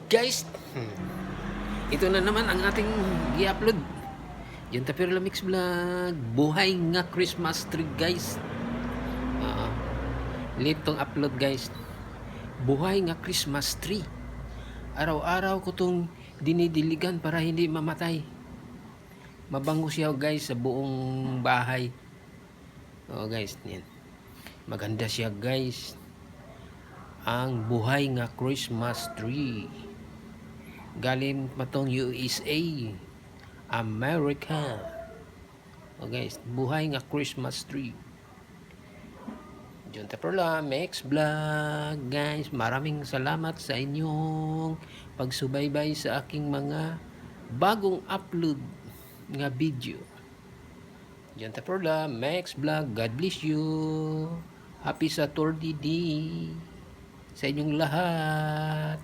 Guys, ito na naman ang ating i-upload. Yung Tapirla Mix Vlog. Buhay nga Christmas tree, guys. Uh, Late tong upload, guys. Buhay nga Christmas tree. Araw-araw ko tong dinidiligan para hindi mamatay. Mabango siya, guys, sa buong bahay. Guys, yan. Maganda siya, guys. Ang buhay nga Christmas tree. Galing pa tong USA, America. Guys, buhay nga Christmas tree. John Taprola, Mex Vlog. Guys, maraming salamat sa inyong pagsubaybay sa aking mga bagong upload nga video. John Taprola, Mex Vlog. God bless you. Happy Saturday day sa inyong lahat.